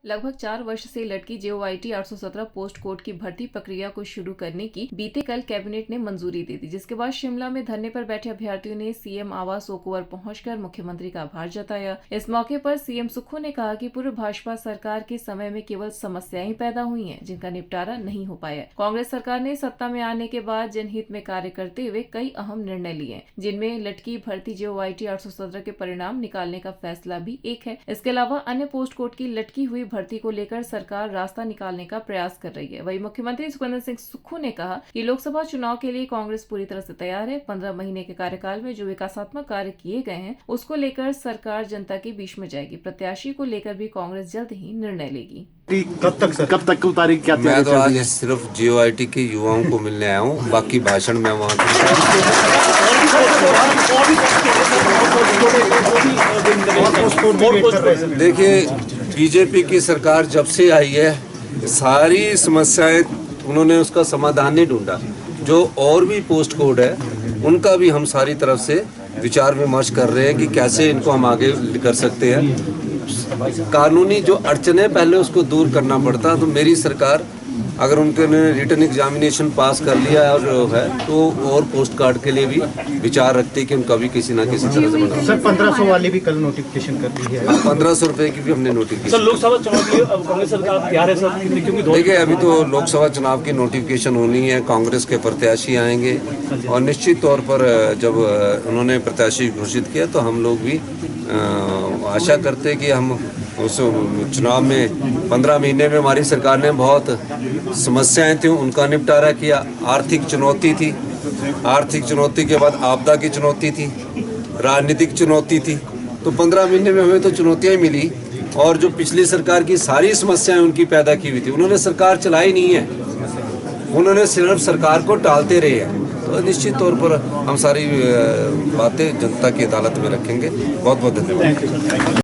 लगभग 4 वर्ष से लटकी JOIT 817 पोस्ट कोड की भर्ती प्रक्रिया को शुरू करने की बीते कल कैबिनेट ने मंजूरी दे दी, जिसके बाद शिमला में धरने पर बैठे अभ्यर्थियों ने सीएम आवास ओक ओवर पहुंचकर मुख्यमंत्री का आभार जताया। इस मौके पर सीएम सुक्खू ने कहा कि पूर्व भाजपा सरकार के समय में केवल समस्याएं पैदा हुई हैं, जिनका निपटारा नहीं हो पाया। कांग्रेस सरकार ने सत्ता में आने के बाद जनहित में कार्य करते हुए कई अहम निर्णय लिए, जिनमें लटकी भर्ती JOIT 817 के परिणाम निकालने का फैसला भी एक है। इसके अलावा अन्य पोस्ट कोड की लटकी हुई भर्ती को लेकर सरकार रास्ता निकालने का प्रयास कर रही है। वहीं मुख्यमंत्री सुखविंदर सिंह सुक्खू ने कहा कि लोकसभा चुनाव के लिए कांग्रेस पूरी तरह से तैयार है। 15 महीने के कार्यकाल में जो विकासात्मक कार्य किए गए हैं, उसको लेकर सरकार जनता के बीच में जाएगी। प्रत्याशी को लेकर भी कांग्रेस जल्द ही निर्णय लेगी। कब तक की तारीख क्या? मैं तो आज सिर्फ JOIT के युवाओं को मिलने आया हूँ, बाकी भाषण में वहाँ देखिए, बीजेपी की सरकार जब से आई है सारी समस्याएं उन्होंने उसका समाधान नहीं ढूंढा। जो और भी पोस्ट कोड है उनका भी हम सारी तरफ से विचार विमर्श कर रहे हैं कि कैसे इनको हम आगे कर सकते हैं। कानूनी जो अड़चने पहले उसको दूर करना पड़ता, तो मेरी सरकार अगर उनके रिटन एग्जामिनेशन पास कर लिया है तो और पोस्ट कार्ड के लिए भी विचार रखते हैं कि उनका भी किसी ना किसी तरह से बना। सर 1500 वाली भी कल नोटिफिकेशन कर दी है। 1500 रुपए की भी हमने नोटिफिकेशन। सर लोकसभा चुनाव के लिए अब कांग्रेस सरकार तैयार है सर? क्योंकि देखिए, अभी तो लोकसभा चुनाव की नोटिफिकेशन होनी है, कांग्रेस के प्रत्याशी आएंगे और निश्चित तौर पर जब उन्होंने प्रत्याशी घोषित किया तो हम लोग भी आशा करते कि हम उस चुनाव में 15 महीने में हमारी सरकार ने बहुत समस्याएं थी उनका निपटारा किया। आर्थिक चुनौती थी, आर्थिक चुनौती के बाद आपदा की चुनौती थी, राजनीतिक चुनौती थी, तो 15 महीने में हमें तो चुनौतियां मिली। और जो पिछली सरकार की सारी समस्याएं उनकी पैदा की हुई थी, उन्होंने सरकार चलाई नहीं है, उन्होंने सिर्फ सरकार को टालते रहे हैं। तो निश्चित तौर पर हम सारी बातें जनता की अदालत में रखेंगे। बहुत बहुत धन्यवाद।